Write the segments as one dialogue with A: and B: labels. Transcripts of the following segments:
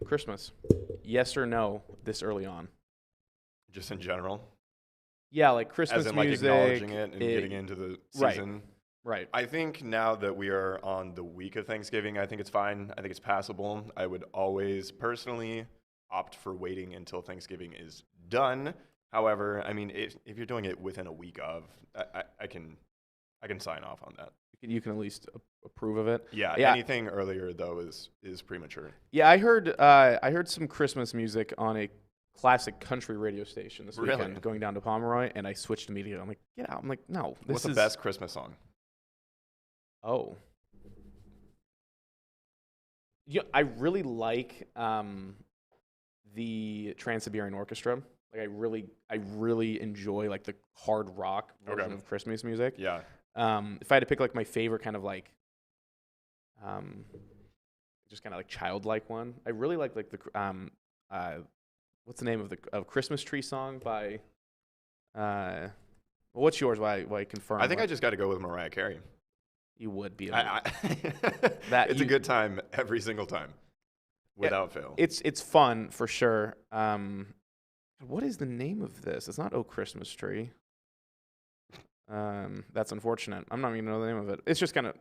A: Christmas. Yes or no this early on?
B: Just in general,
A: Yeah, like Christmas
B: as in like
A: music.
B: acknowledging it and getting into the
A: Right.
B: season.
A: Right.
B: I think now that we are on the week of Thanksgiving, I think it's fine. I think it's passable. I would always personally opt for waiting until Thanksgiving is done. However, I mean, if you're doing it within a week of, I can sign off on that.
A: You can at least approve of it.
B: Yeah,
A: Yeah.
B: anything earlier though is premature.
A: Yeah, I heard some Christmas music on a classic country radio station this
B: Really?
A: weekend going down to Pomeroy, and I switched immediately. I'm like, get out. I'm like, no.
B: What's the best Christmas song?
A: Oh. Yeah, I really like the Trans-Siberian Orchestra. Like I really enjoy like the hard rock version of Christmas music.
B: Yeah.
A: If I had to pick like my favorite kind of like just kind of like childlike one, I really like the what's the name of the Christmas Tree song by well, what's yours? Why confirm?
B: I think I just got to go with Mariah Carey.
A: You would be.
B: It's a good time every single time, without fail.
A: It's fun for sure. What is the name of this? It's not "Oh Christmas Tree." That's unfortunate. I'm not even gonna know the name of it. It's just kind of.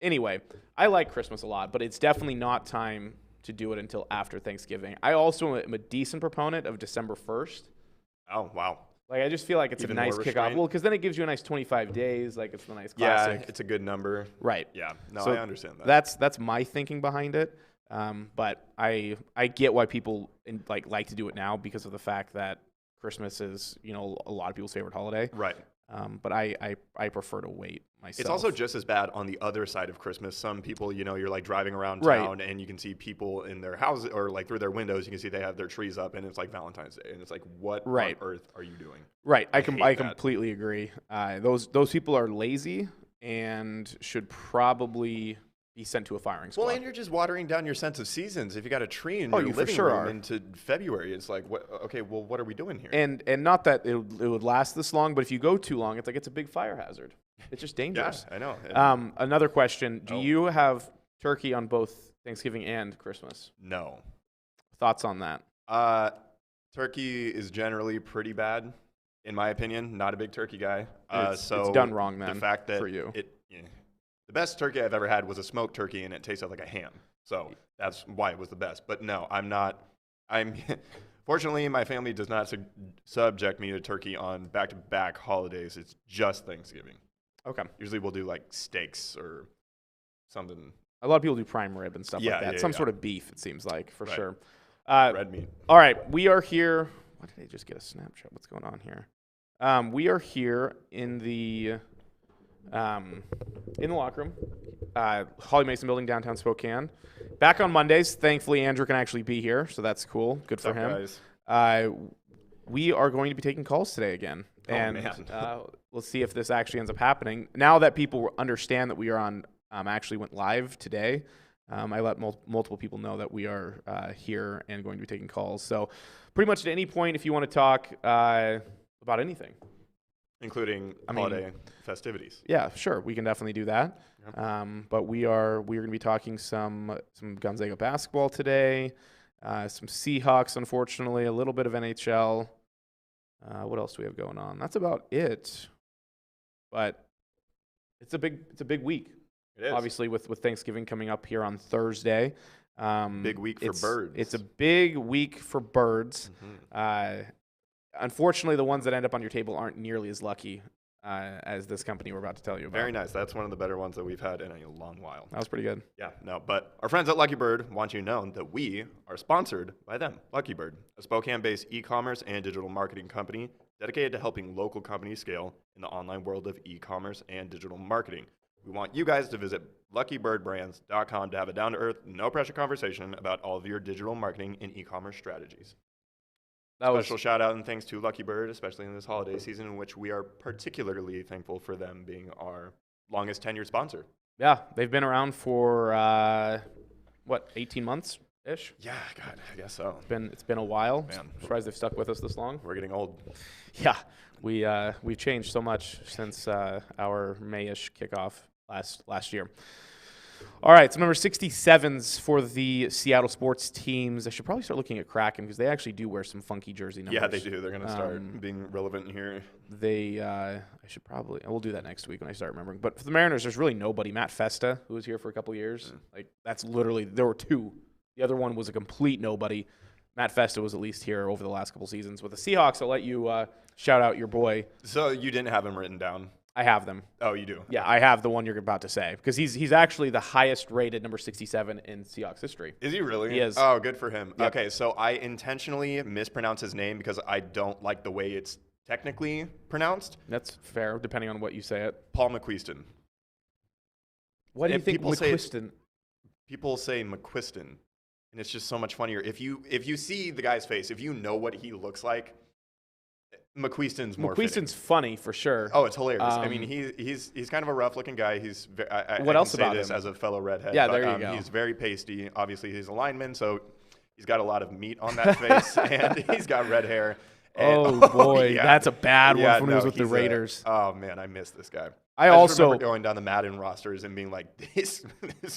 A: Anyway, I like Christmas a lot, but it's definitely not time to do it until after Thanksgiving. I also am a decent proponent of December 1st.
B: Oh wow!
A: Like I just feel like it's
B: Even
A: a nice
B: more
A: kickoff.
B: restraint?
A: Well, because then it gives you a nice 25 days. Like it's a nice classic.
B: Yeah, it's a good number.
A: Right.
B: Yeah. No,
A: So
B: I understand that.
A: That's my thinking behind it. But I get why people like to do it now because of the fact that Christmas is a lot of people's favorite holiday.
B: Right.
A: But I prefer to wait myself.
B: It's also just as bad on the other side of Christmas. Some people, you're like driving around
A: Right.
B: town and you can see people in their houses or like through their windows, you can see they have their trees up and it's like Valentine's Day. And it's like, what
A: Right.
B: on earth are you doing?
A: Right. I
B: hate that.
A: completely agree. Those people are lazy and should probably be sent to a firing squad.
B: Well, and you're just watering down your sense of seasons. If you got a tree in
A: Oh,
B: your
A: you for
B: living
A: sure
B: room
A: are.
B: into February, it's like, what? Okay, well, what are we doing here?
A: And not that it would last this long, but if you go too long, it's like it's a big fire hazard. It's just
B: yeah,
A: dangerous.
B: I know.
A: Another question: do
B: Oh.
A: you have turkey on both Thanksgiving and Christmas?
B: No.
A: Thoughts on that?
B: Turkey is generally pretty bad, in my opinion. Not a big turkey guy.
A: It's
B: So
A: done wrong then.
B: the fact that
A: for you.
B: The best turkey I've ever had was a smoked turkey, and it tasted like a ham. So that's why it was the best. But no, I'm not. Fortunately, my family does not subject me to turkey on back-to-back holidays. It's just Thanksgiving.
A: Okay.
B: Usually we'll do like steaks or something.
A: A lot of people do prime rib and stuff
B: Yeah,
A: like that.
B: yeah,
A: Some
B: yeah.
A: sort of beef, it seems like, for
B: Right.
A: sure.
B: Red meat.
A: All right, we are here. Why did I just get a Snapchat? What's going on here? We are here in the locker room, Holly Mason Building, downtown Spokane. Back on Mondays. Thankfully, Andrew can actually be here, so that's cool. Good for
B: What's up,
A: him.
B: guys?
A: We are going to be taking calls today again,
B: Oh,
A: and
B: man.
A: we'll see if this actually ends up happening. Now that people understand that we are on, actually went live today. I let multiple people know that we are here and going to be taking calls. So pretty much at any point, if you want to talk about anything.
B: Including holiday festivities.
A: Yeah, sure. We can definitely do that.
B: Yeah.
A: But we're going to be talking some Gonzaga basketball today, some Seahawks, unfortunately, a little bit of NHL. What else do we have going on? That's about it. But it's a big week.
B: It is.
A: Obviously, with Thanksgiving coming up here on Thursday.
B: Big week for birds.
A: It's a big week for birds.
B: Mhm.
A: Unfortunately, the ones that end up on your table aren't nearly as lucky as this company we're about to tell you about.
B: Very nice. That's one of the better ones that we've had in a long while.
A: That was pretty good.
B: Yeah, no, but our friends at LuckyBird want you to know that we are sponsored by them. LuckyBird, a Spokane-based e-commerce and digital marketing company dedicated to helping local companies scale in the online world of e-commerce and digital marketing. We want you guys to visit luckybirdbrands.com to have a down-to-earth, no-pressure conversation about all of your digital marketing and e-commerce strategies. Special shout out and thanks to LuckyBird, especially in this holiday season, in which we are particularly thankful for them being our longest tenured sponsor.
A: Yeah, they've been around for 18 months ish.
B: Yeah, God, I guess so.
A: It's been a while.
B: Man.
A: I'm surprised they've stuck with us this long.
B: We're getting old.
A: Yeah, we've changed so much since our May-ish kickoff last year. All right, so number 67s for the Seattle sports teams. I should probably start looking at Kraken because they actually do wear some funky jersey numbers.
B: Yeah, they do. They're going to start being relevant here.
A: We'll do that next week when I start remembering. But for the Mariners, there's really nobody. Matt Festa, who was here for a couple years. That's literally, there were two. The other one was a complete nobody. Matt Festa was at least here over the last couple seasons. With the Seahawks, I'll let you shout out your boy.
B: So you didn't have him written down?
A: I have them.
B: Oh, you do?
A: Yeah, I have the one you're about to say because he's actually the highest rated number 67 in Seahawks history.
B: Is he really?
A: He is.
B: Oh, good for him.
A: Yep.
B: Okay, so I intentionally mispronounce his name because I don't like the way it's technically pronounced.
A: That's fair, depending on what you say it.
B: Paul McQuiston.
A: What do you think McQuiston?
B: People say McQuiston, and it's just so much funnier. If you see the guy's face, if you know what he looks like, McQuiston's more
A: McQuiston's
B: fitting.
A: funny for sure.
B: Oh, it's hilarious. I mean, he's kind of a rough-looking guy.
A: What else about
B: this
A: him?
B: As a fellow redhead.
A: Yeah,
B: but,
A: there you go.
B: He's very pasty. Obviously, he's a lineman, so he's got a lot of meat on that face, and he's got red hair. And,
A: boy,
B: yeah.
A: that's a bad one
B: Yeah,
A: when he was with the Raiders.
B: Oh man, I miss this guy.
A: I
B: just
A: also
B: remember going down the Madden rosters and being like,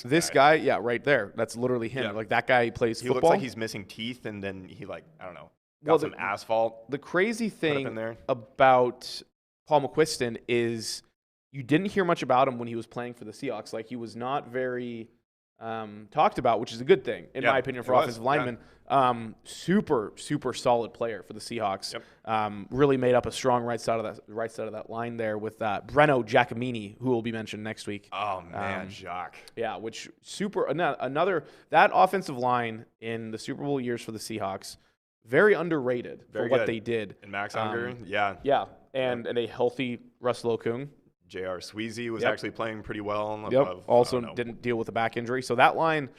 A: this guy, yeah, right there. That's literally him.
B: Yeah.
A: Like that guy plays
B: He
A: football.
B: looks like he's missing teeth, and then he I don't know, got some asphalt.
A: The crazy
B: in
A: thing
B: there.
A: about Paul McQuiston is you didn't hear much about him when he was playing for the Seahawks. Like he was not very talked about, which is a good thing in my opinion for offensive linemen. Super solid player for the Seahawks.
B: Yep.
A: Really made up a strong right side of that line there with Breno Giacomini, who will be mentioned next week.
B: Oh man, Jacques.
A: Yeah, which another that offensive line in the Super Bowl years for the Seahawks, very underrated for what they did.
B: And Max Unger, yeah,
A: and a healthy Russell Okung.
B: J.R. Sweezy was actually playing pretty well.
A: Also didn't deal with a back injury. So that line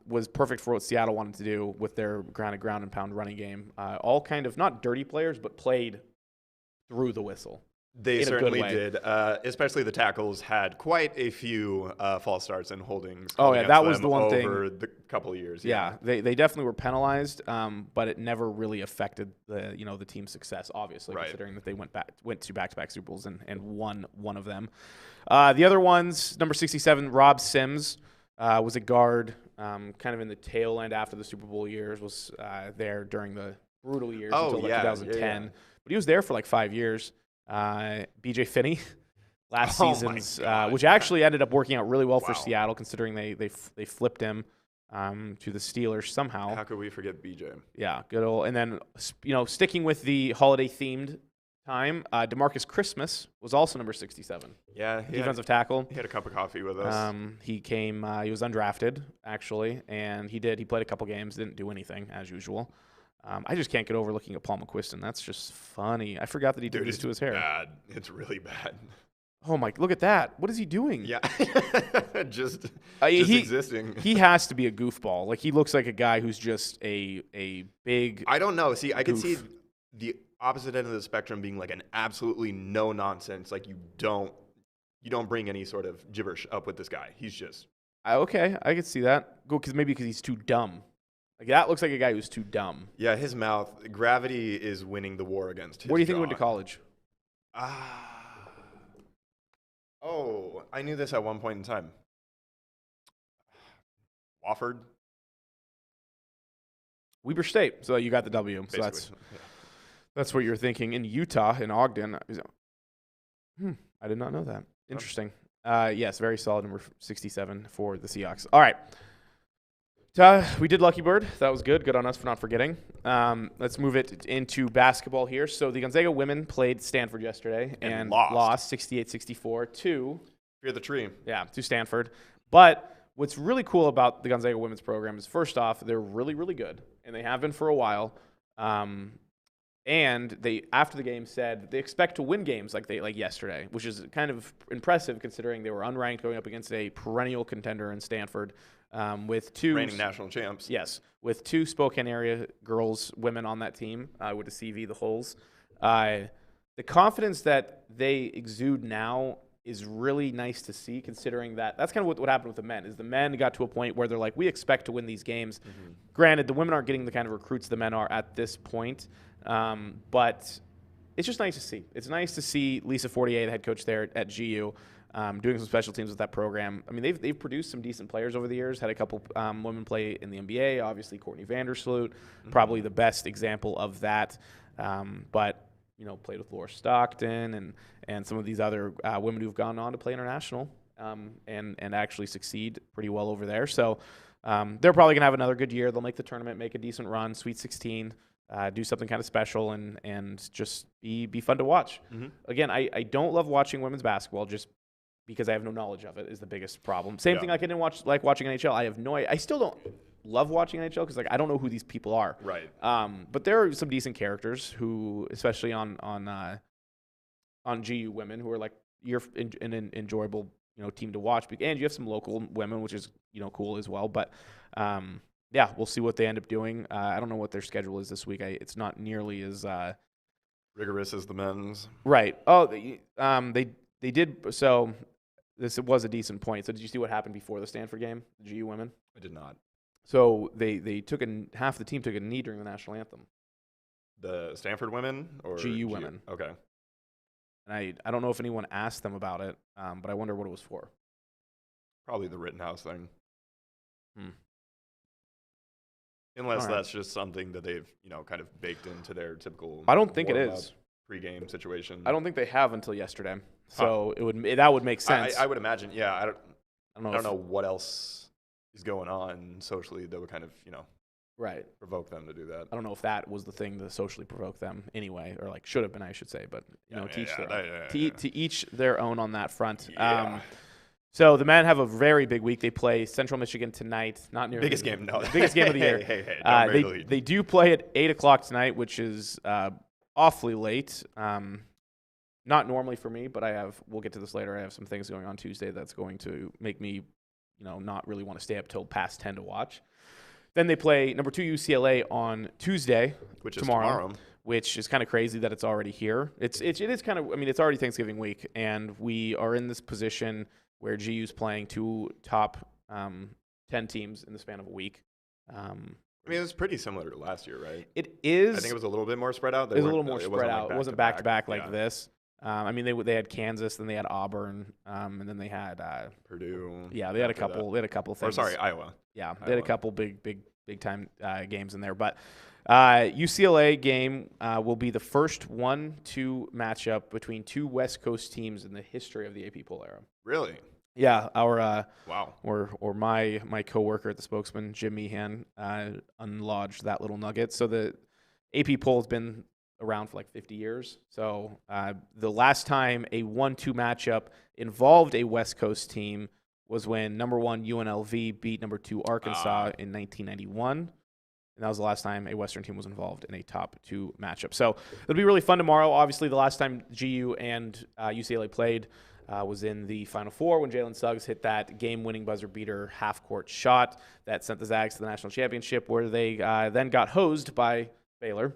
A: was perfect for what Seattle wanted to do with their ground and pound running game. All kind of not dirty players, but played through the whistle.
B: They certainly did. Especially the tackles had quite a few false starts and holdings.
A: Oh, yeah, that was the one thing.
B: Over the couple of years.
A: Yeah, they definitely were penalized, but it never really affected the team's success, obviously, considering that they went to back-to-back Super Bowls and won one of them. The other ones, number 67, Rob Sims was a guard, kind of in the tail end after the Super Bowl years, was there during the brutal years until 2010. But he was there for like 5 years. BJ Finney last season's, which actually ended up working out really well for Seattle, considering they flipped him to the Steelers somehow.
B: How could we forget BJ?
A: Yeah, good old. And then sticking with the holiday themed time, DeMarcus Christmas was also number 67.
B: Yeah,
A: defensive tackle.
B: He had a cup of coffee with us.
A: He came. He was undrafted actually, and he played a couple games, didn't do anything as usual. I just can't get over looking at Paul McQuiston. That's just funny. I forgot that he did this to his hair.
B: Bad. It's really bad.
A: Oh my! Look at that. What is he doing?
B: Yeah, just existing.
A: He has to be a goofball. Like he looks like a guy who's just a big.
B: I don't know. See, I could see the opposite end of the spectrum being like an absolutely no nonsense. Like you don't bring any sort of gibberish up with this guy. He's just
A: okay. I could see that. Because he's too dumb. Like that looks like a guy who's too dumb.
B: Yeah, his mouth. Gravity is winning the war against his
A: Where do you think
B: jaw.
A: he went to college?
B: Oh, I knew this at one point in time. Wofford?
A: Weber State. So you got the W. So that's what you're thinking. In Utah, in Ogden. I did not know that. Interesting. Yes, very solid number 67 for the Seahawks. All right. We did Lucky Bird. That was good. Good on us for not forgetting. Let's move it into basketball here. So the Gonzaga women played Stanford yesterday and lost 68-64 to
B: Fear the Tree.
A: Yeah, to Stanford. But what's really cool about the Gonzaga women's program is, first off, they're really, really good, and they have been for a while. And they, after the game, said they expect to win games like yesterday, which is kind of impressive considering they were unranked going up against a perennial contender in Stanford. With two
B: reigning national champs.
A: Yes, with two Spokane area women on that team, with the CV, the Holes. The confidence that they exude now is really nice to see, considering that's kind of what happened with the men. Is the men got to a point where they're like, we expect to win these games. Mm-hmm. Granted, the women aren't getting the kind of recruits the men are at this point, but it's just nice to see. It's nice to see Lisa Fortier, the head coach there at GU, doing some special teams with that program. I mean, they've produced some decent players over the years. Had a couple women play in the NBA. Obviously, Courtney Vandersloot, probably the best example of that. But played with Laura Stockton and some of these other women who've gone on to play international and actually succeed pretty well over there. So they're probably going to have another good year. They'll make the tournament, make a decent run, Sweet 16, do something kind of special, and just be fun to watch. Again, I don't love watching women's basketball just because I have no knowledge of it is the biggest problem. Same thing like I didn't like watching NHL. I still don't love watching NHL because I don't know who these people are.
B: Right.
A: But there are some decent characters who, especially on GU women, who are like you're an enjoyable team to watch. And you have some local women, which is cool as well. But we'll see what they end up doing. I don't know what their schedule is this week. It's not nearly as
B: rigorous as the men's.
A: Right. Oh, they did. So this was a decent point. So did you see what happened before the Stanford game, the GU women?
B: I did not.
A: So they took half the team took a knee during the national anthem.
B: The Stanford women or
A: GU women?
B: Okay.
A: And I don't know if anyone asked them about it, but I wonder what it was for.
B: Probably the Rittenhouse thing. Unless that's just something that they've kind of baked into their typical.
A: I don't think it is
B: pregame situation.
A: I don't think they have until yesterday. So that would make sense.
B: I would imagine. Yeah. I don't know what else is going on socially that would kind of
A: right
B: provoke them to do that.
A: I don't know if that was the thing to socially provoke them anyway, or like should have been, I should say. But to each their own on that front.
B: Yeah.
A: So the men have a very big week. They play Central Michigan tonight. Not near
B: biggest game. No,
A: biggest game of the year.
B: Hey,
A: they do play at 8:00 tonight, which is awfully late. Not normally for me, but we'll get to this later. I have some things going on Tuesday that's going to make me, not really want to stay up till past 10 to watch. Then they play number 2 UCLA on Tuesday,
B: which
A: is
B: tomorrow.
A: Which is kind of crazy that it's already here. It is kind of. I mean, it's already Thanksgiving week, and we are in this position where GU's playing 2 top 10 teams in the span of a week.
B: I mean, it was pretty similar to last year, right?
A: It is.
B: I think it was a little bit more spread out.
A: It was a little more spread out. It wasn't back-to-back like this. I mean, they had Kansas, then they had Auburn, and then they had
B: Purdue.
A: Yeah, they had a couple. They had a couple things.
B: Or sorry, Iowa.
A: Yeah, they had a couple big time games in there. But UCLA game will be the first 1-2 matchup between 2 West Coast teams in the history of the AP poll era.
B: Really?
A: Yeah, our
B: wow,
A: or my coworker at the Spokesman, Jim Meehan, unlodged that little nugget. So the AP poll has been around for like 50 years. So the last time a 1-2 matchup involved a West Coast team was when number 1 UNLV beat number 2 Arkansas in 1991. And that was the last time a Western team was involved in a top 2 matchup. So it'll be really fun tomorrow. Obviously, the last time GU and UCLA played was in the Final Four when Jalen Suggs hit that game-winning buzzer-beater half-court shot that sent the Zags to the national championship, where they then got hosed by Baylor.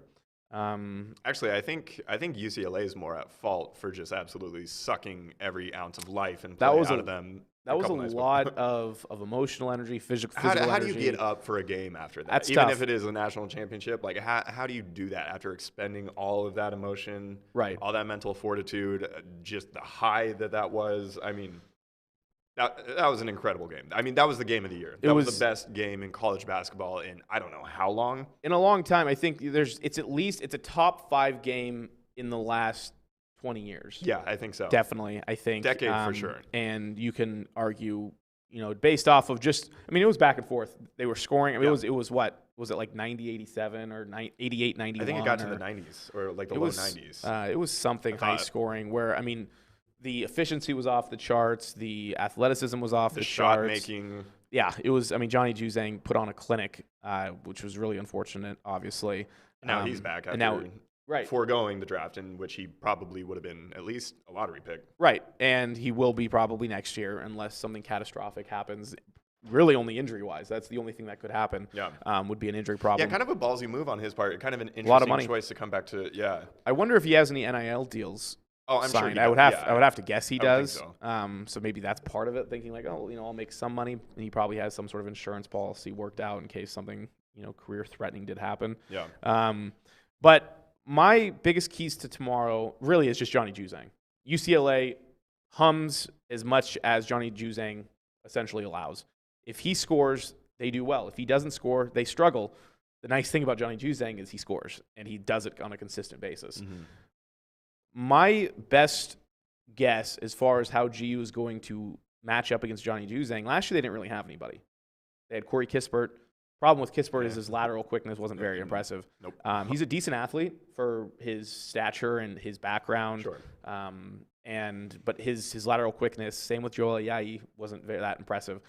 B: Actually, I think UCLA is more at fault for just absolutely sucking every ounce of life and play out of them.
A: That was a lot of emotional energy, physical energy.
B: How do you get up for a game after that?
A: That's
B: Even
A: tough.
B: If it is a national championship, like how do you do that after expending all of that emotion,
A: right?
B: All that mental fortitude, just the high that was. I mean, that was an incredible game. I mean, that was the game of the year. That was the best game in college basketball in I don't know how long.
A: In a long time. I think it's a top 5 game in the last 20 years.
B: Yeah, I think so.
A: Definitely, I think.
B: Decade for sure.
A: And you can argue, based off of it was back and forth. They were scoring. I mean, it was what? Was it like 90-87 or 88-91?
B: I think it got to the 90s or like the low 90s.
A: It was something high scoring where, I mean, the efficiency was off the charts. The athleticism was off the charts.
B: The shot making.
A: Yeah, it was. I mean, Johnny Juzang put on a clinic, which was really unfortunate, obviously.
B: Now he's back after
A: right.
B: foregoing the draft, in which he probably would have been at least a lottery pick.
A: Right, and he will be probably next year unless something catastrophic happens. Really, only injury-wise. That's the only thing that could happen.
B: Yeah,
A: would be an injury problem.
B: Yeah, kind of a ballsy move on his part. Kind of an interesting choice to come back to. Yeah,
A: I wonder if he has any NIL deals.
B: Oh, I'm
A: signed.
B: sure.
A: I would have to guess he does.
B: So.
A: So maybe that's part of it. Thinking like, I'll make some money. And he probably has some sort of insurance policy worked out in case something career-threatening did happen.
B: Yeah.
A: But my biggest keys to tomorrow really is just Johnny Juzang. UCLA hums as much as Johnny Juzang essentially allows. If he scores, they do well. If he doesn't score, they struggle. The nice thing about Johnny Juzang is he scores, and he does it on a consistent basis.
B: Mm-hmm.
A: My best guess as far as how GU is going to match up against Johnny Juzang, last year they didn't really have anybody. They had Corey Kispert. Problem with Kispert is his lateral quickness wasn't very impressive.
B: Nope.
A: He's a decent athlete for his stature and his background.
B: Sure.
A: But his lateral quickness, same with Joel Ayayi, wasn't that impressive.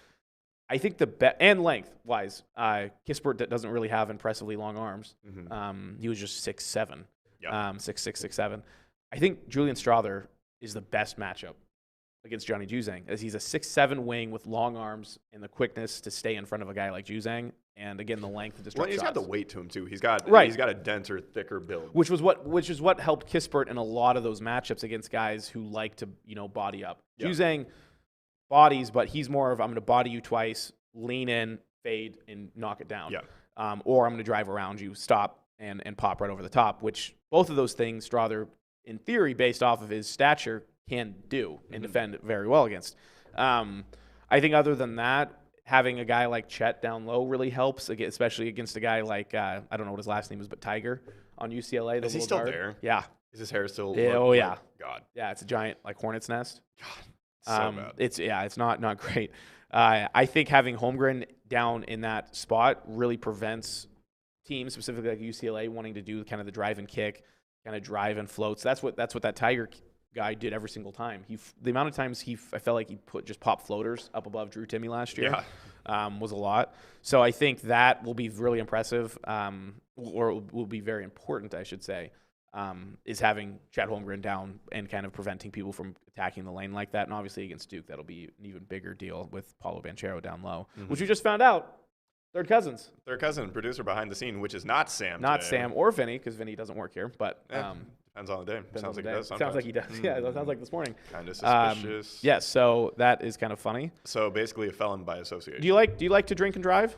A: I think and length-wise, Kispert doesn't really have impressively long arms.
B: Mm-hmm.
A: He was just 6'7",
B: Yeah.
A: 6'6", 6'7". I think Julian Strother is the best matchup against Johnny Juzang, as he's a 6'7" wing with long arms and the quickness to stay in front of a guy like Juzang, and again the length to disrupt
B: He's
A: shots.
B: got the weight to him too. He's got a denser, thicker build,
A: which is what helped Kispert in a lot of those matchups against guys who like to body up.
B: Yeah.
A: Juzang bodies, but he's more of I'm going to body you twice, lean in, fade, and knock it down.
B: Yeah.
A: Or I'm going to drive around you, stop, and pop right over the top. Which both of those things, Strother, in theory, based off of his stature, can do and defend very well against. I think other than that, having a guy like Chet down low really helps, especially against a guy like, I don't know what his last name is, but Tiger on UCLA.
B: Is he still there?
A: Yeah.
B: Is his hair still?
A: Yeah.
B: God.
A: Yeah, it's a giant hornet's nest.
B: God. So bad.
A: It's not great. I think having Holmgren down in that spot really prevents teams, specifically like UCLA, wanting to do kind of the drive and kick, kind of drive and floats. That's what that Tiger guy did every single time. The amount of times I felt like he just popped floaters up above Drew Timme last year was a lot. So I think that will be really impressive, or will be very important, I should say, is having Chad Holmgren down and kind of preventing people from attacking the lane like that. And obviously against Duke, that'll be an even bigger deal with Paulo Banchero down low, which we just found out. Third cousin,
B: producer behind the scene, which is not Sam.
A: Not
B: today.
A: Sam or Vinny, because Vinny doesn't work here. But
B: depends on the day. Sounds like he does.
A: Sounds like he does. Yeah, it sounds like this morning.
B: Kind of suspicious.
A: Yeah, so that is kind of funny.
B: So basically, a felon by association.
A: Do you like to drink and drive?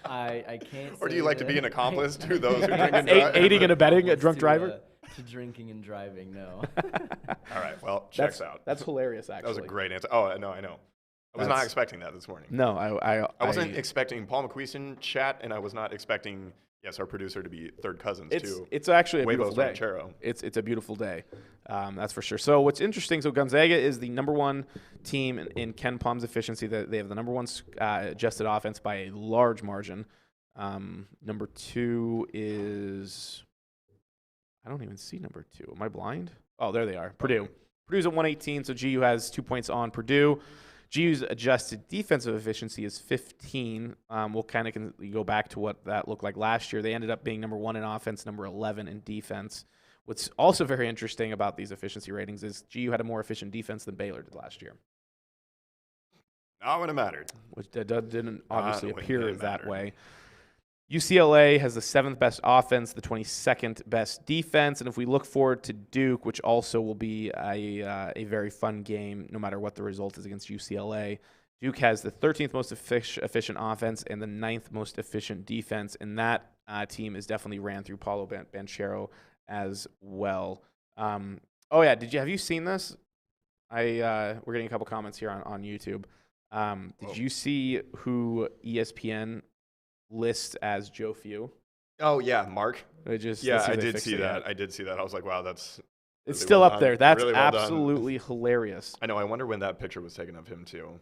C: I can't.
B: Or do you like to be an accomplice to those who drink and drive?
A: Aiding and abetting a drunk driver?
C: To drinking and driving, no.
B: All right, well, checks out.
A: That's hilarious, actually.
B: That was a great answer. Oh, no, I know. I was not expecting that this morning.
A: No,
B: I wasn't expecting Paul McQueeson chat, and I was not expecting, our producer to be third cousins, too.
A: It's actually a beautiful day.
B: Ranchero.
A: It's a beautiful day. That's for sure. So what's interesting, Gonzaga is the number one team in Ken Palm's efficiency. They have the number one adjusted offense by a large margin. Number two is, I don't even see number two. Am I blind? Oh, there they are. Purdue. Purdue's at 118, so GU has 2 points on Purdue. GU's adjusted defensive efficiency is 15. We'll kind of go back to what that looked like last year. They ended up being number 1 in offense, number 11 in defense. What's also very interesting about these efficiency ratings is GU had a more efficient defense than Baylor did last year.
B: Not when it mattered.
A: Which didn't obviously appear that way. UCLA has the 7th best offense, the 22nd best defense, and if we look forward to Duke, which also will be a very fun game no matter what the result is against UCLA, Duke has the 13th most efficient offense and the 9th most efficient defense, and that team is definitely ran through Paulo Banchero as well. Have you seen this? We're getting a couple comments here on YouTube. Did you see who ESPN lists as Joe Few?
B: Oh yeah, Mark.
A: I did see that.
B: I did see that. I was like, wow, it's
A: really still up there. That's
B: really well
A: absolutely hilarious.
B: I know. I wonder when that picture was taken of him too.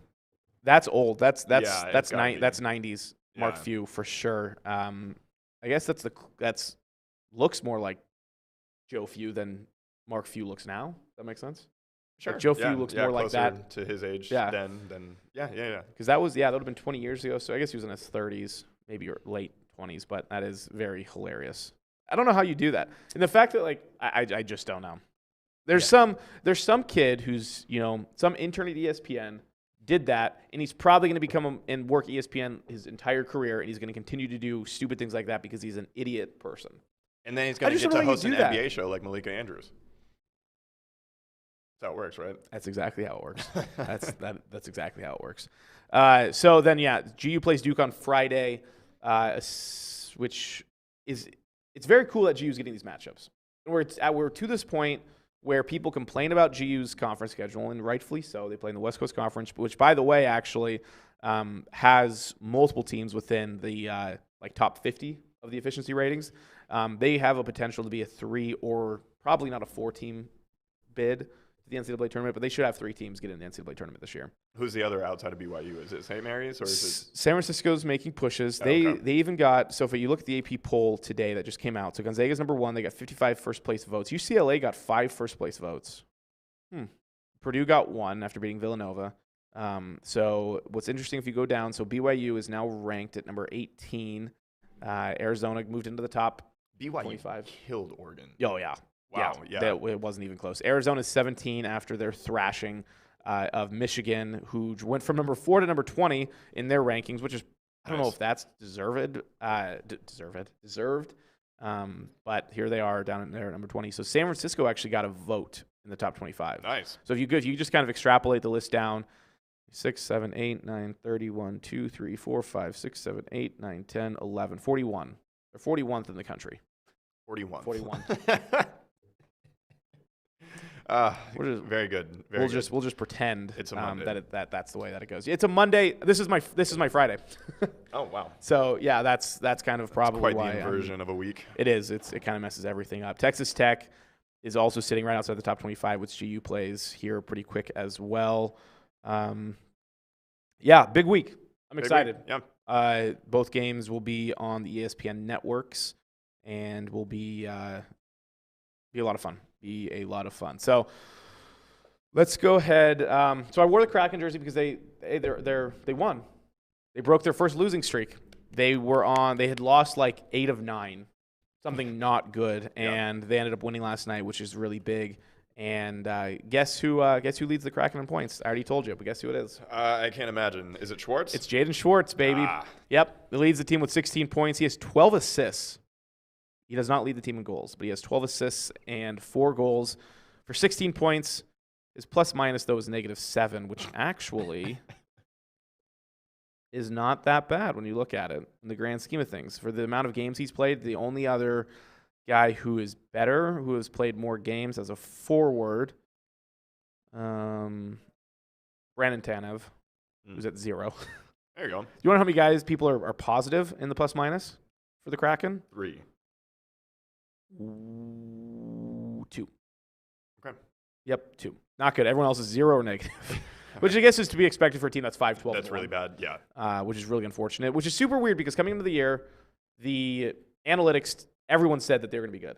A: That's old. That's 90s Mark
B: Yeah.
A: Few for sure. I guess that's looks more like Joe Few than Mark Few looks now. That makes sense.
B: Sure.
A: Like Joe Few looks more like that
B: to his age.
A: Yeah.
B: Then yeah.
A: Because that would have been 20 years ago. So I guess he was in his 30s, maybe late 20s. But that is very hilarious. I don't know how you do that, and the fact that I just don't know. There's some kid who's some intern at ESPN did that, and he's probably going to become and work ESPN his entire career, and he's going to continue to do stupid things like that because he's an idiot person.
B: And then he's going to get to host an NBA show like Malika Andrews. That's how it works, right?
A: That's exactly how it works. That's exactly how it works. So then, GU plays Duke on Friday, which is it's very cool that GU's getting these matchups. We're to this point where people complain about GU's conference schedule, and rightfully so. They play in the West Coast Conference, which, by the way, actually has multiple teams within the top 50 of the efficiency ratings. They have a potential to be a 3 or probably not a 4-team bid to the NCAA tournament, but they should have 3 teams get in the NCAA tournament this year.
B: Who's the other outside of BYU? Is it St. Mary's or is it
A: San Francisco's making pushes.
B: Okay.
A: They even got, so if you look at the AP poll today that just came out, so Gonzaga's number 1. They got 55 first place votes. UCLA got 5 first place votes. Purdue got 1 after beating Villanova. So what's interesting if you go down, so BYU is now ranked at number 18. Arizona moved into the top
B: BYU
A: 25.
B: killed Oregon?
A: Oh, yeah.
B: Wow, yeah.
A: It wasn't even close. Arizona's 17 after their thrashing of Michigan, who went from number 4 to number 20 in their rankings, which is, I don't know if that's deserved. But here they are down in there at number 20. So San Francisco actually got a vote in the top 25.
B: Nice.
A: So if you just kind of extrapolate the list down, 6, 7, 8, 9, 30, 1, 2, 3, 4, 5, 6, 7, 8, 9, 10, 11, 41. They're 41th in the country.
B: 41.
A: 41.
B: Very good.
A: We'll just pretend
B: It's a Monday.
A: that's the way that it goes. It's a Monday. This is my Friday.
B: Oh wow.
A: So yeah, that's kind of probably
B: Quite
A: why
B: the inversion of a week.
A: it is. It kind of messes everything up. Texas Tech is also sitting right outside the top 25, which GU plays here pretty quick as well. Yeah, big week. I'm excited.
B: Yeah.
A: Both games will be on the ESPN networks and will be a lot of fun. So let's go ahead. So I wore the Kraken jersey because they won. They broke their first losing streak. They had lost like 8 of 9, something not good, and they ended up winning last night, which is really big. And guess who leads the Kraken in points? I already told you, but guess who it is?
B: I can't imagine. Is it Schwartz?
A: It's Jaden Schwartz, baby. Yep. He leads the team with 16 points. He has 12 assists. He does not lead the team in goals, but he has 12 assists and 4 goals for 16 points. His plus minus, though, is -7, which actually is not that bad when you look at it in the grand scheme of things. For the amount of games he's played, the only other guy who is better, who has played more games as a forward, Brandon Tanev, who's at 0.
B: There you go.
A: Do you want to know how many guys people are positive in the plus minus for the Kraken?
B: 3.
A: 2.
B: Okay.
A: Yep, 2. Not good. Everyone else is 0 or negative, which I guess is to be expected for a team that's 5-12.
B: That's really bad. Yeah.
A: Which is really unfortunate. Which is super weird because coming into the year, the analytics, everyone said that they were going to be good.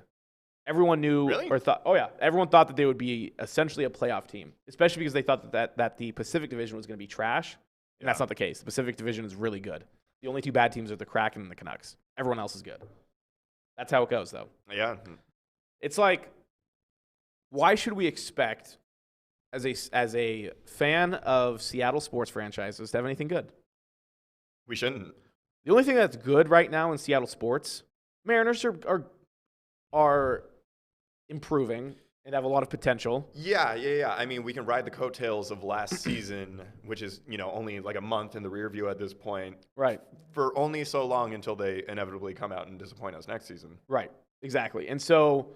A: Everyone knew or thought. Oh yeah, everyone thought that they would be essentially a playoff team, especially because they thought that the Pacific Division was going to be trash, and that's not the case. The Pacific Division is really good. The only 2 bad teams are the Kraken and the Canucks. Everyone else is good. That's how it goes, though.
B: Yeah.
A: It's like, why should we expect, as a fan of Seattle sports franchises, to have anything good?
B: We shouldn't.
A: The only thing that's good right now in Seattle sports, Mariners are improving and have a lot of potential.
B: Yeah. I mean, we can ride the coattails of last season, which is, only like a month in the rear view at this point.
A: Right.
B: For only so long until they inevitably come out and disappoint us next season.
A: Right. Exactly. And so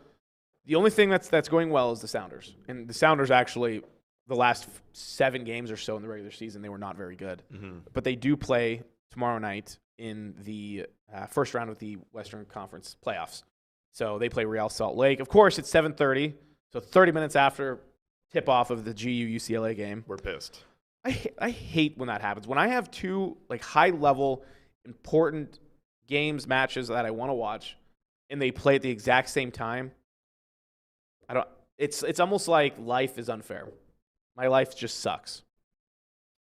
A: the only thing that's going well is the Sounders. And the Sounders actually, the last 7 games or so in the regular season, they were not very good.
B: Mm-hmm.
A: But they do play tomorrow night in the first round of the Western Conference playoffs. So they play Real Salt Lake. Of course, it's 7:30. So 30 minutes after tip-off of the GU-UCLA game.
B: We're pissed.
A: I hate when that happens. When I have 2 like high-level, important matches that I want to watch, and they play at the exact same time, it's almost like life is unfair. My life just sucks.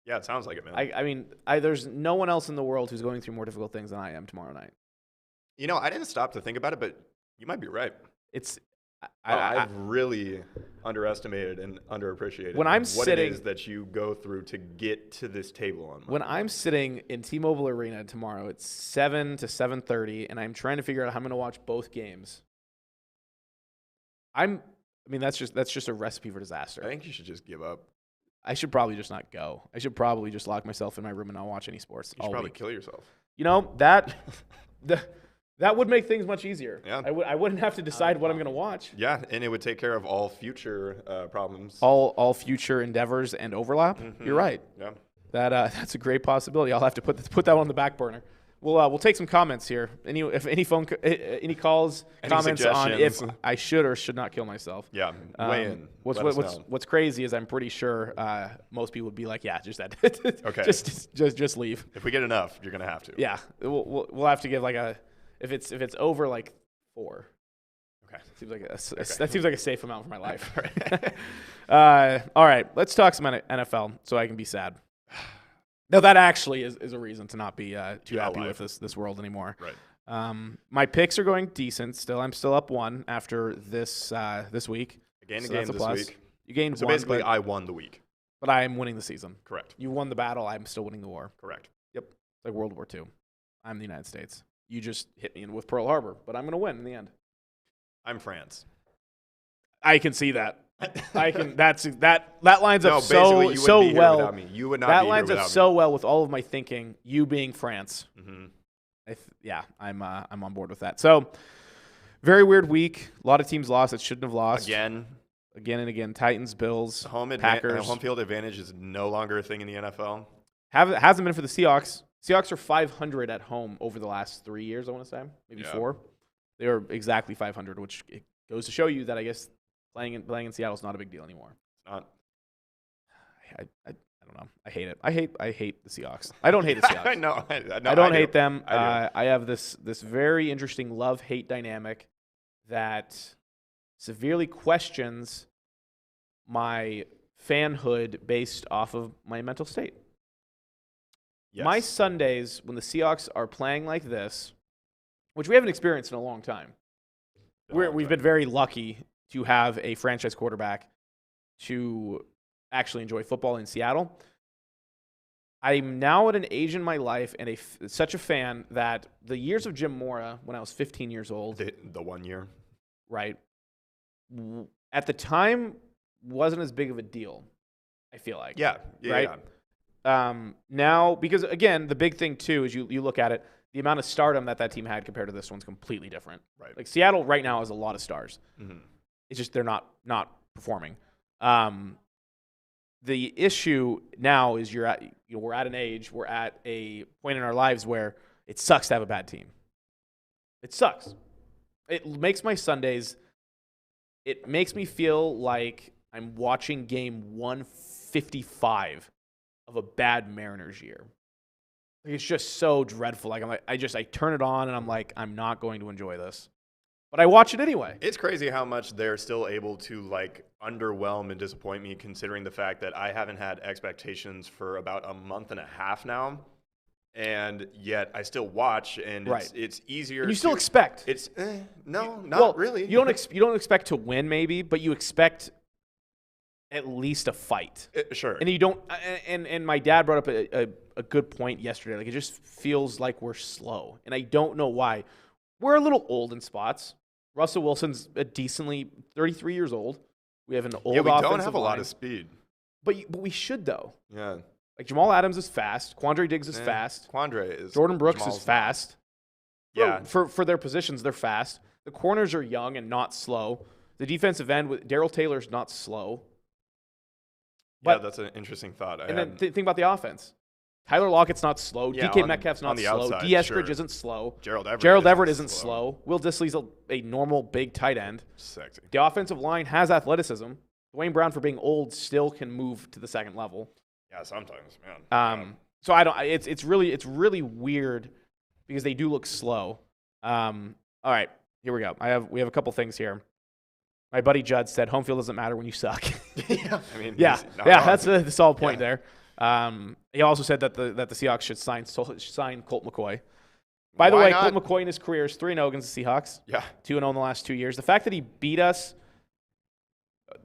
B: Yeah, it sounds like it, man.
A: I mean, there's no one else in the world who's going through more difficult things than I am tomorrow night.
B: I didn't stop to think about it, but you might be right.
A: I've
B: really underestimated and underappreciated
A: when I'm
B: what
A: sitting,
B: it is that you go through to get to this table on Monday.
A: When I'm sitting in T-Mobile Arena tomorrow, it's 7 to 7:30, and I'm trying to figure out how I'm going to watch both games. That's just a recipe for disaster.
B: I think you should just give up.
A: I should probably just not go. I should probably just lock myself in my room and not watch any sports.
B: You should probably kill yourself.
A: That That would make things much easier.
B: Yeah.
A: I wouldn't have to decide what I'm going to watch.
B: Yeah, and it would take care of all future problems.
A: All future endeavors and overlap. You're right.
B: Yeah.
A: That's a great possibility. I'll have to put that one on the back burner. We'll take some comments here. Any calls, comments on if I should or should not kill myself.
B: Yeah, weigh in.
A: What's crazy is I'm pretty sure most people would be like, yeah, just that.
B: Okay.
A: Just leave.
B: If we get enough, you're gonna have to.
A: Yeah, we'll have to give like a if it's over like 4.
B: Okay.
A: That seems like a safe amount for my life. All right, let's talk some NFL so I can be sad. No, that actually is a reason to not be too happy with this world anymore.
B: Right.
A: My picks are going decent still. I'm still up 1 after this week.
B: I gained a
A: So
B: game
A: that's a
B: this
A: plus.
B: week.
A: You gained
B: So
A: 1,
B: basically, I won the week.
A: but I'm winning the season.
B: Correct.
A: You won the battle. I'm still winning the war.
B: Correct.
A: It's like World War II. I'm the United States. You just hit me in with Pearl Harbor, but I'm going to win in the end.
B: I'm France.
A: I can see that. That lines up
B: basically, you
A: so
B: wouldn't be here
A: well.
B: without me. You would not
A: That
B: be
A: lines
B: here
A: up
B: without
A: so
B: me.
A: well with all of my thinking. You being France,
B: Mm-hmm.
A: I'm on board with that. So, very weird week. A lot of teams lost that shouldn't have lost.
B: Again
A: and again. Titans, Bills, Packers.
B: home field advantage is no longer a thing in the NFL.
A: Hasn't been for the Seahawks. Seahawks are 500 at home over the last 3 years. I want to say maybe 4. They are exactly 500, which it goes to show you that I guess playing in Seattle is not a big deal anymore.
B: It's not.
A: I don't know. I hate it. I hate the Seahawks. I don't hate the Seahawks.
B: I know.
A: I don't hate them.
B: I do.
A: I have this very interesting love-hate dynamic that severely questions my fanhood based off of my mental state.
B: Yes.
A: My Sundays when the Seahawks are playing like this, which we haven't experienced in a long time. We've been very lucky to have a franchise quarterback to actually enjoy football in Seattle. I'm now at an age in my life and such a fan that the years of Jim Mora, when I was 15 years old,
B: the 1 year,
A: right, at the time wasn't as big of a deal, I feel like.
B: Yeah.
A: Right? Now, because again, the big thing too is you look at it, the amount of stardom that team had compared to this one's completely different.
B: Right.
A: Like Seattle right now has a lot of stars.
B: Mm-hmm.
A: It's just they're not performing. The issue now is we're at an age, we're at a point in our lives where it sucks to have a bad team. It sucks. It makes my Sundays, it makes me feel like I'm watching game 155 of a bad Mariners year. Like, it's just so dreadful. Like I turn it on and I'm like, I'm not going to enjoy this. But I watch it anyway.
B: It's crazy how much they're still able to like underwhelm and disappoint me, considering the fact that I haven't had expectations for about a month and a half now, and yet I still watch, and it's easier.
A: And you still expect?
B: It's not really.
A: You don't expect to win, maybe, but you expect at least a fight.
B: Sure.
A: And you don't. And my dad brought up a good point yesterday. Like, it just feels like we're slow, and I don't know why. We're a little old in spots. Russell Wilson's a decently 33 years old. We have an old offensive line.
B: We don't have a lot of speed.
A: But we should, though.
B: Yeah.
A: Like, Jamal Adams is fast. Quandre Diggs is fast.
B: Quandre is.
A: Jordan Brooks is fast.
B: Yeah.
A: For their positions, they're fast. The corners are young and not slow. The defensive end with Darrell Taylor's not slow.
B: Yeah, that's an interesting thought.
A: Then think about the offense. Tyler Lockett's not slow.
B: Yeah,
A: DK Metcalf's not slow.
B: Outside,
A: Eskridge isn't slow.
B: Gerald
A: Everett isn't slow. Will Dissly's a normal big tight end.
B: Sexy.
A: The offensive line has athleticism. Dwayne Brown, for being old, still can move to the second level.
B: Yeah, sometimes, man.
A: So I don't. It's really weird because they do look slow. All right, here we go. We have a couple things here. My buddy Judd said home field doesn't matter when you suck.
B: Yeah, I mean,
A: that's the solid point there. He also said that the Seahawks should sign Colt McCoy. By the way, Colt McCoy in his career is 3-0 against the Seahawks.
B: Yeah.
A: 2-0 in the last 2 years. The fact that he beat us,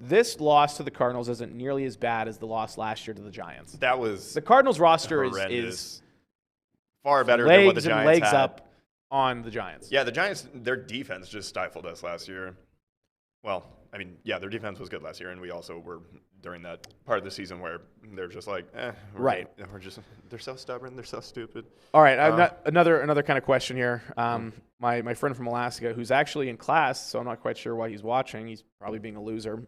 A: this loss to the Cardinals isn't nearly as bad as the loss last year to the Giants.
B: That was
A: the Cardinals roster is
B: far better than what the Giants
A: legs
B: had.
A: Up on the Giants.
B: Yeah, the Giants, their defense just stifled us last year. Well, I mean, yeah, their defense was good last year, and we also were during that part of the season where they're just like, they're so stubborn, they're so stupid.
A: All right, another kind of question here. My friend from Alaska, who's actually in class, so I'm not quite sure why he's watching. He's probably being a loser.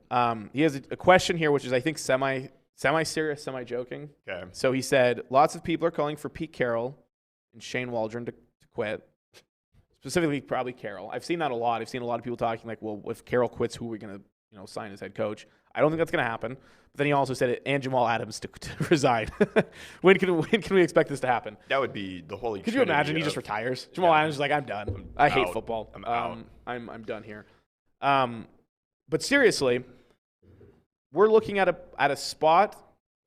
A: He has a question here, which is I think semi-serious, semi-joking.
B: Okay.
A: So he said, lots of people are calling for Pete Carroll and Shane Waldron to quit. Specifically, probably Carroll. I've seen that a lot. I've seen a lot of people talking like, well, if Carroll quits, who are we going to sign as head coach? I don't think that's going to happen. But then he also said it, and Jamal Adams to resign. when can we expect this to happen?
B: That would be the holy.
A: Could you imagine he just retires? Jamal Adams is like, I'm done. I hate football.
B: I'm out.
A: I'm done here. But seriously, we're looking at a spot.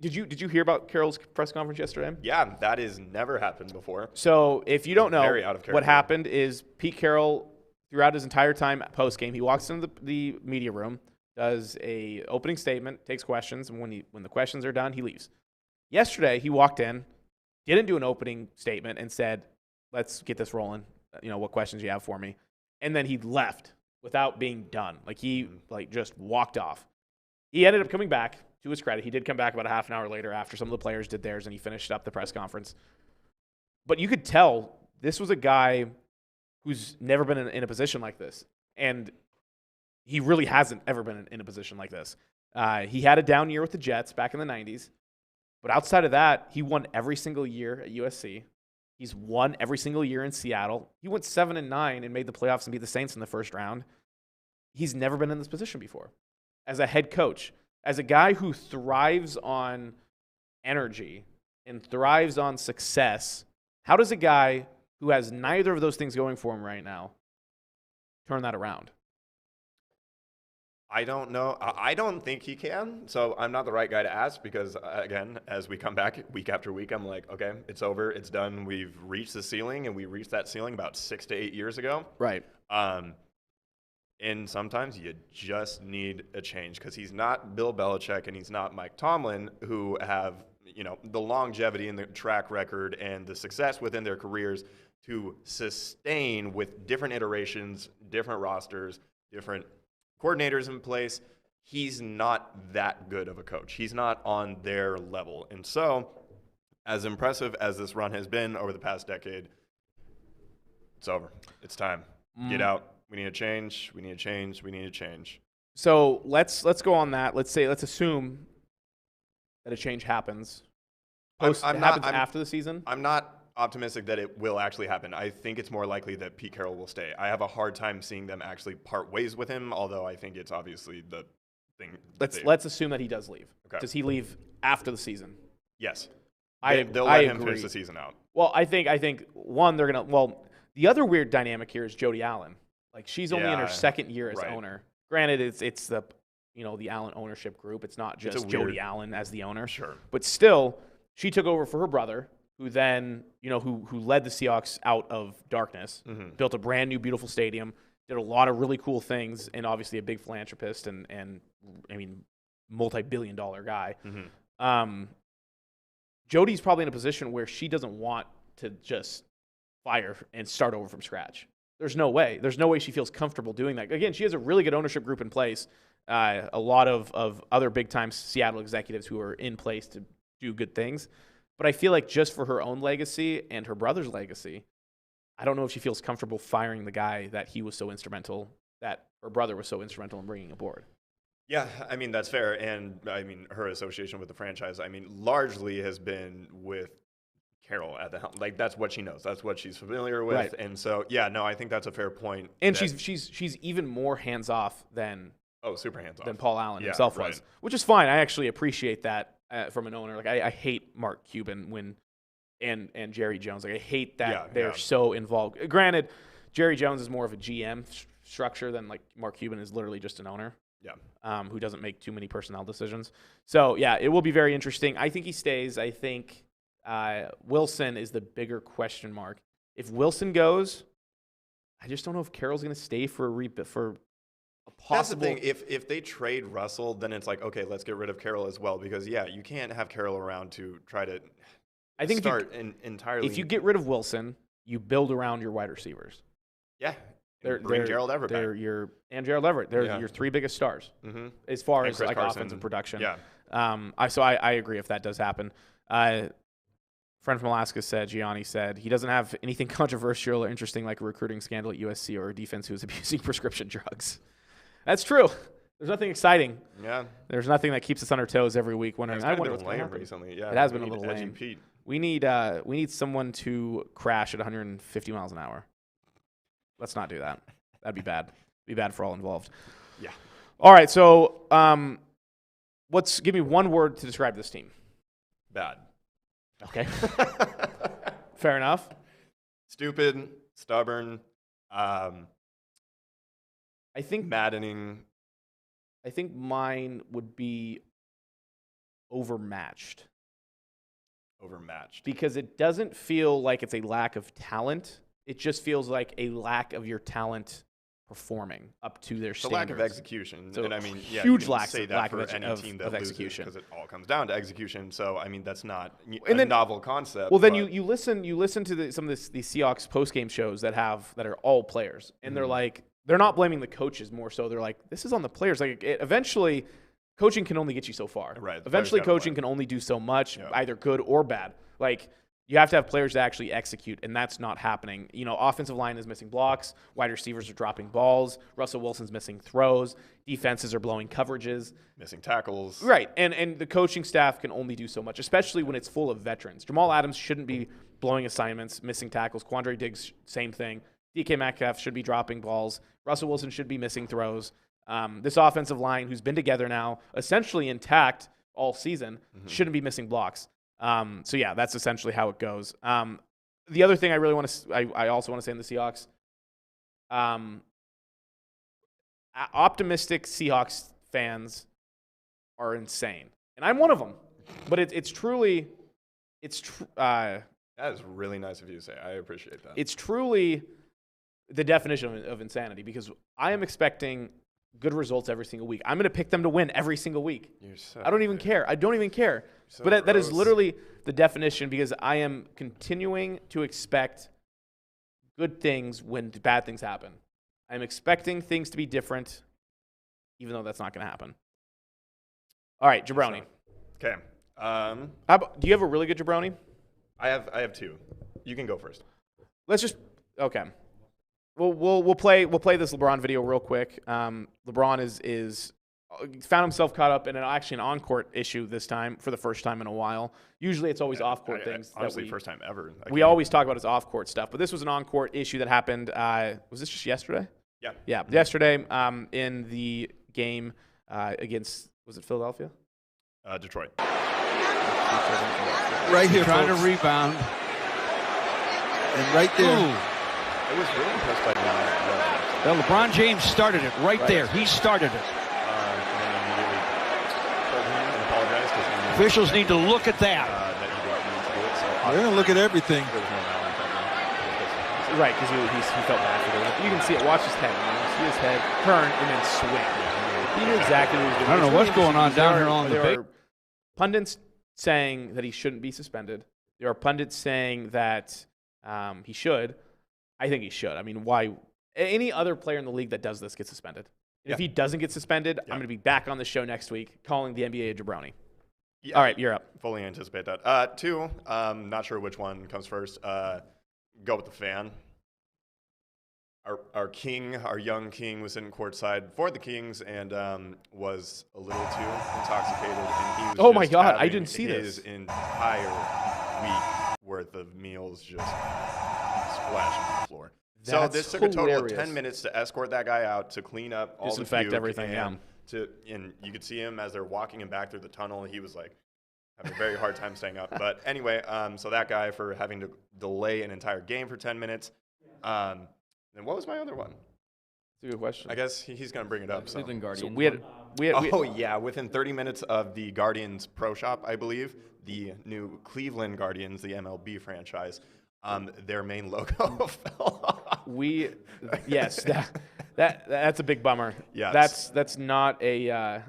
A: Did you hear about Carroll's press conference yesterday?
B: Yeah, that has never happened before.
A: So if you don't know,
B: Very out of character.
A: what happened is Pete Carroll, throughout his entire time post game, he walks into the media room, does a opening statement, takes questions, and when the questions are done, he leaves. Yesterday, he walked in, didn't do an opening statement, and said, "Let's get this rolling. What questions you have for me?" And then he left without being done. Like he just walked off. He ended up coming back. To his credit, he did come back about a half an hour later after some of the players did theirs, and he finished up the press conference. But you could tell this was a guy who's never been in a position like this. And he really hasn't ever been in a position like this. He had a down year with the Jets back in the 90s. But outside of that, he won every single year at USC. He's won every single year in Seattle. He went 7-9 and made the playoffs and beat the Saints in the first round. He's never been in this position before. As a head coach, as a guy who thrives on energy and thrives on success, how does a guy who has neither of those things going for him right now turn that around?
B: I don't know. I don't think he can. So I'm not the right guy to ask because, again, as we come back week after week, I'm like, okay, it's over. It's done. We've reached the ceiling, and we reached that ceiling about 6 to 8 years ago.
A: Right.
B: And sometimes you just need a change because he's not Bill Belichick and he's not Mike Tomlin, who have the longevity and the track record and the success within their careers to sustain with different iterations, different rosters, different coordinators in place. He's not that good of a coach. He's not on their level. And so, as impressive as this run has been over the past decade, it's over. It's time. Get out. We need a change. We need a change. We need a change.
A: So let's go on that. Let's assume that a change happens. After the season.
B: I'm not optimistic that it will actually happen. I think it's more likely that Pete Carroll will stay. I have a hard time seeing them actually part ways with him, although I think it's obviously the thing.
A: Let's assume that he does leave.
B: Okay.
A: Does he leave after the season?
B: Yes.
A: I
B: They'll let him
A: agree.
B: finish the season out.
A: Well, I think one, they're gonna. Well, the other weird dynamic here is Jody Allen. Like she's only in her second year as owner. Granted, it's the the Allen ownership group. It's not just Jody Allen as the owner.
B: Sure.
A: But still, she took over for her brother, who then who led the Seahawks out of darkness, built a brand new beautiful stadium, did a lot of really cool things, and obviously a big philanthropist and I mean multi-billion-dollar guy. Jody's probably in a position where she doesn't want to just fire and start over from scratch. There's no way. There's no way she feels comfortable doing that. Again, she has a really good ownership group in place. A lot of other big-time Seattle executives who are in place to do good things. But I feel like just for her own legacy and her brother's legacy, I don't know if she feels comfortable firing the guy that her brother was so instrumental in bringing aboard.
B: Yeah, I mean, that's fair. And, I mean, her association with the franchise, largely has been with Carroll at the helm. Like, that's what she knows. That's what she's familiar with.
A: Right.
B: And so, yeah, no, I think that's a fair point.
A: And she's even more hands-off than
B: super hands-off
A: than Paul Allen himself was, which is fine. I actually appreciate that from an owner. Like, I hate Mark Cuban and Jerry Jones. Like, I hate that they're so involved. Granted, Jerry Jones is more of a GM structure than like Mark Cuban is literally just an owner.
B: Yeah.
A: Who doesn't make too many personnel decisions. So, yeah, it will be very interesting. I think he stays. I think Wilson is the bigger question mark. If Wilson goes, I just don't know if Carroll's going to stay for a possible.
B: That's the thing. If they trade Russell, then it's like, okay, let's get rid of Carroll as well because, you can't have Carroll around to try to entirely.
A: If you get rid of Wilson, you build around your wide receivers.
B: Yeah. Bring Gerald Everett back.
A: And Gerald Everett. They're your 3 biggest stars as far as like offensive production.
B: Yeah.
A: I agree if that does happen. Friend from Alaska said, Gianni said, he doesn't have anything controversial or interesting like a recruiting scandal at USC or a defense who is abusing prescription drugs. That's true. There's nothing exciting.
B: Yeah.
A: There's nothing that keeps us on our toes every week wondering, I wonder what's going to happen.
B: Recently. Yeah,
A: it has been a little lame. Pete. We need someone to crash at 150 miles an hour. Let's not do that. That'd be bad. Be bad for all involved.
B: Yeah.
A: All right, so give me one word to describe this team.
B: Bad.
A: Okay. Fair enough.
B: Stupid, stubborn,
A: I think
B: maddening.
A: I think mine would be overmatched.
B: Overmatched.
A: Because it doesn't feel like it's a lack of talent. It just feels like a lack of your talent performing up to their standards.
B: A lack of execution.
A: So
B: and I mean,
A: huge lack
B: say that
A: lack
B: for
A: of
B: any team that loses,
A: execution.
B: because it all comes down to execution. So I mean, that's not
A: a
B: novel concept.
A: Well, then you listen to some of these Seahawks post-game shows that are all players, and they're not blaming the coaches more so. They're like, this is on the players. Like eventually, coaching can only get you so far.
B: Right.
A: Eventually, coaching can only do so much, either good or bad. Like, you have to have players that actually execute, and that's not happening. Offensive line is missing blocks. Wide receivers are dropping balls. Russell Wilson's missing throws. Defenses are blowing coverages.
B: Missing tackles.
A: Right, and the coaching staff can only do so much, especially when it's full of veterans. Jamal Adams shouldn't be blowing assignments, missing tackles. Quandre Diggs, same thing. DK Metcalf should be dropping balls. Russell Wilson should be missing throws. This offensive line, who's been together now, essentially intact all season, shouldn't be missing blocks. So yeah, that's essentially how it goes. The other thing I really want to, I also want to say in the Seahawks, optimistic Seahawks fans are insane, and I'm one of them. But it's truly,
B: that is really nice of you to say. I appreciate that.
A: It's truly the definition of insanity, because I am expecting good results every single week. I'm going to pick them to win every single week. I don't even care. I don't even care.
B: So
A: but that is literally the definition, because I am continuing to expect good things when bad things happen. I'm expecting things to be different, even though that's not going to happen. All right, jabroni.
B: Okay.
A: Do you have a really good jabroni?
B: I have 2. You can go first.
A: Okay. We'll play this LeBron video real quick. LeBron is found himself caught up in an on-court issue this time for the first time in a while. Usually it's always off-court things.
B: Honestly, first time ever.
A: We always talk about his off-court stuff, but this was an on-court issue that happened. Was this just yesterday?
B: Yeah.
A: Yeah, yesterday in the game against, was it Philadelphia?
B: Detroit.
D: Right here,
E: trying
D: folks.
E: to rebound.
D: And right there.
E: Ooh.
B: I was really impressed by that.
E: Well, LeBron James started it right there. He started it.
B: And then immediately told him and apologized, because
E: Officials need to look at that.
B: that he didn't need to do it. So
D: They're going to look at everything.
B: there was no Allen.
A: Right, because he felt bad for it. You can see it. Watch his head. See his head turn and then swing. He knew exactly what he was doing.
E: I don't know what's going on down here on the
A: There
E: big.
A: are pundits saying that he shouldn't be suspended. There are pundits saying that he should. I think he should. I mean, why? Any other player in the league that does this gets suspended. If he doesn't get suspended, I'm going to be back on the show next week calling the NBA a jabroni.
B: Yeah,
A: All right, you're up.
B: Fully anticipate that. 2, not sure which one comes first. Go with the fan. Our king, our young king, was sitting courtside for the Kings and was a little too intoxicated. And he was
A: Oh my
B: just
A: God, I
B: having
A: didn't see
B: his
A: this.
B: entire week worth of meals just splashing on the floor. So
A: That's
B: this took a total of
A: hilarious.
B: 10 minutes to escort that guy out, to clean up all
A: Disinfect
B: the puke,
A: everything,
B: and and you could see him as they're walking him back through the tunnel. He was like having a very hard time staying up. But anyway, so that guy for having to delay an entire game for 10 minutes. And what was my other one?
A: That's a good question.
B: I guess he's going to bring it up. So.
C: Cleveland Guardians.
A: So we had
B: Yeah, within 30 minutes of the Guardians Pro Shop, I believe, the new Cleveland Guardians, the MLB franchise, their main logo fell off.
A: Yes, that's a big bummer.
B: Yes.
A: That's not a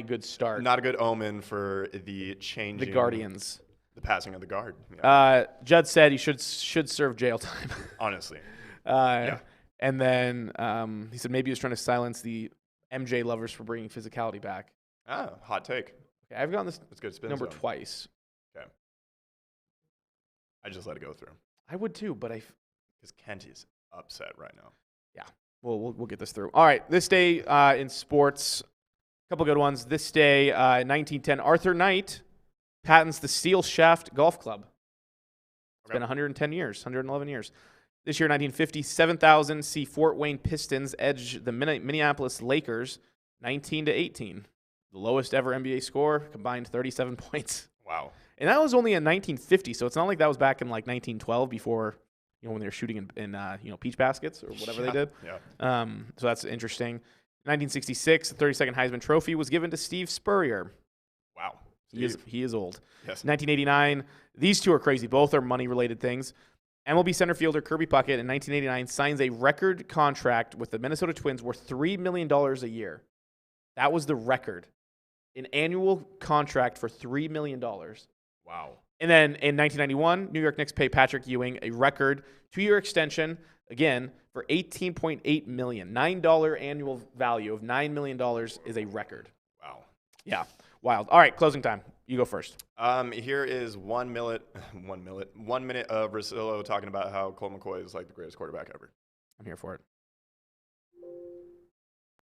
A: good start.
B: Not a good omen for the changing.
A: The Guardians.
B: The passing of the guard. Yeah.
A: Judd said he should serve jail time.
B: Honestly.
A: Yeah. And then he said maybe he was trying to silence the MJ lovers for bringing physicality back.
B: Ah, hot take.
A: Okay, I've gotten this
B: That's good spin
A: number
B: zone.
A: twice.
B: Okay. I just let it go through.
A: I would too, but
B: Because Kent is upset right now.
A: yeah, we'll get this through. All right, this day in sports, a couple good ones. This day, 1910, Arthur Knight patents the Steel Shaft Golf Club. It's been 110 years, 111 years. This year, 1950, 7,000 see Fort Wayne Pistons edge the Minneapolis Lakers 19-18. The lowest ever NBA score, combined 37 points.
B: Wow.
A: And that was only in 1950, so it's not like that was back in like 1912 before, when they were shooting in peach baskets or whatever they did.
B: Yeah.
A: So that's interesting. 1966, the 32nd Heisman Trophy was given to Steve Spurrier.
B: Wow.
A: He is old.
B: Yes.
A: 1989, these two are crazy. Both are money-related things. MLB center fielder Kirby Puckett in 1989 signs a record contract with the Minnesota Twins worth $3 million a year. That was the record. An annual contract for $3 million.
B: Wow.
A: And then in 1991, New York Knicks pay Patrick Ewing a record 2-year extension, again, for $18.8 million. $9 annual value of $9 million is a record.
B: Wow.
A: Yeah, wild. All right, closing time. You go first.
B: Here is 1 minute of Russillo talking about how Colt McCoy is like the greatest quarterback ever.
A: I'm here for it.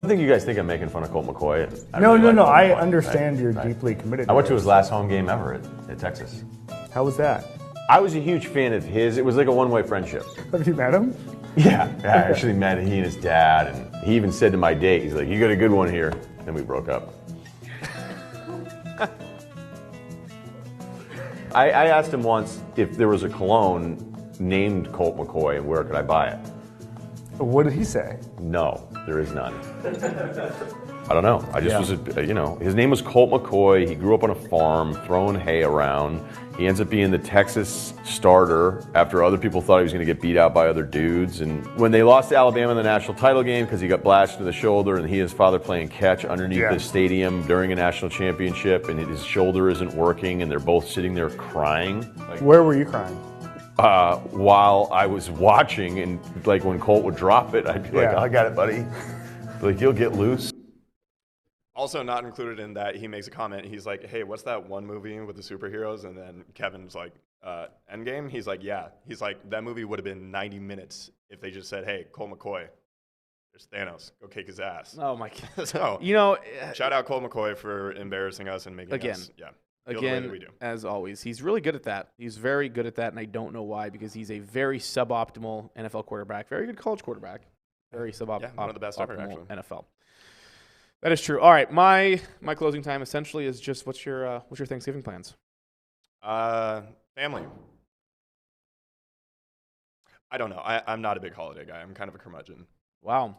F: I think you guys think I'm making fun of Colt McCoy.
G: No. I understand you're deeply committed.
F: I went to his last home game ever at Texas.
G: How was that?
F: I was a huge fan of his. It was like a one-way friendship.
G: Have you met him?
F: Yeah, I actually met he and his dad, and he even said to my date, he's like, "You got a good one here." Then we broke up. I asked him once if there was a cologne named Colt McCoy and where could I buy it.
G: What did he say?
F: No, there is none. I don't know. I just was, his name was Colt McCoy. He grew up on a farm, throwing hay around. He ends up being the Texas starter after other people thought he was going to get beat out by other dudes. And when they lost to Alabama in the national title game because he got blasted in the shoulder and he and his father playing catch underneath the stadium during a national championship and his shoulder isn't working and they're both sitting there crying.
G: Where were you crying?
F: While I was watching, and like when Colt would drop it, I'd be like, "I got it, buddy." Like, you'll get loose.
B: Also not included in that, he makes a comment. He's like, "Hey, what's that one movie with the superheroes?" And then Kevin's like, Endgame? He's like, "Yeah." He's like, that movie would have been 90 minutes if they just said, "Hey, Colt McCoy, there's Thanos. Go kick his ass."
A: Oh, my God.
B: So, shout out Colt McCoy for embarrassing us and making us, feel the way that we do.
A: As always, he's really good at that. He's very good at that, and I don't know why, because he's a very suboptimal NFL quarterback, very good college quarterback, very suboptimal.
B: Yeah, one of the best ever, actually.
A: NFL. That is true. All right, my closing time essentially is just what's your Thanksgiving plans?
B: Family. I don't know. I'm not a big holiday guy. I'm kind of a curmudgeon.
A: Wow.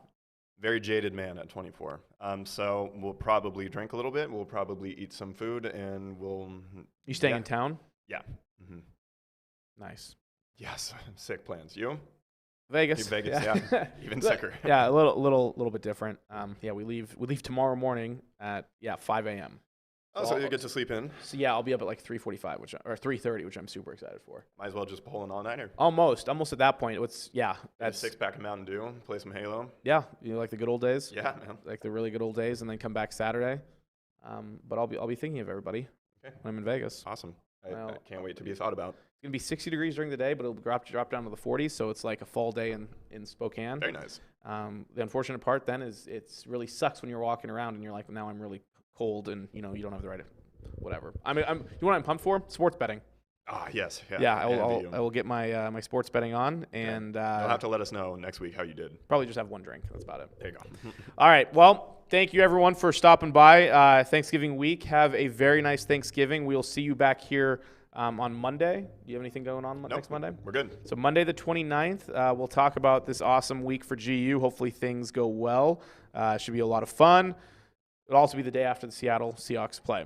B: Very jaded man at 24. So we'll probably drink a little bit. We'll probably eat some food, and we'll.
A: You staying in town?
B: Yeah. Mm-hmm.
A: Nice.
B: Yes. Sick plans. You?
A: Vegas.
B: Vegas. Yeah. Even sicker.
A: Yeah, a little bit different. We leave tomorrow morning at 5 a.m.
B: Oh, so you get to sleep in.
A: So yeah, I'll be up at like 3:45, or 3:30, which I'm super excited for.
B: Might as well just pull an all-nighter.
A: Almost at that point. That's
B: a 6-pack of Mountain Dew. Play some Halo.
A: Yeah, like the good old days.
B: Yeah, man.
A: Like the really good old days, and then come back Saturday. But I'll be thinking of everybody when I'm in Vegas.
B: Awesome. I can't wait to be thought about.
A: It's gonna be 60 degrees during the day, but it'll drop down to the 40s. So it's like a fall day in Spokane.
B: Very nice.
A: The unfortunate part then is it's really sucks when you're walking around and you're like, now I'm really cold, and you don't have the right. Whatever. I mean, you know what I'm pumped for? Sports betting.
B: Ah, yes.
A: Yeah, I will get my my sports betting on, and
B: you'll have to let us know next week how you did.
A: Probably just have one drink. That's about it.
B: There you go.
A: All right. Well, thank you everyone for stopping by. Thanksgiving week. Have a very nice Thanksgiving. We'll see you back here on Monday. Do you have anything going on next Monday?
B: We're good.
A: So Monday the 29th, we'll talk about this awesome week for GU. Hopefully things go well. Should be a lot of fun. It'll also be the day after the Seattle Seahawks play.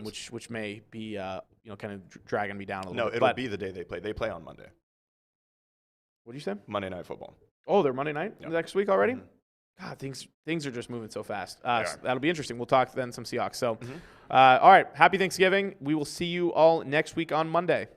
A: Which may be kind of dragging me down a little bit.
B: No, it'll be the day they play. They play on Monday.
A: What did you say?
B: Monday Night Football.
A: Oh, they're Monday night next week already?
B: Mm-hmm.
A: God, things are just moving so fast. So that'll be interesting. We'll talk then some Seahawks. So, all right, happy Thanksgiving. We will see you all next week on Monday.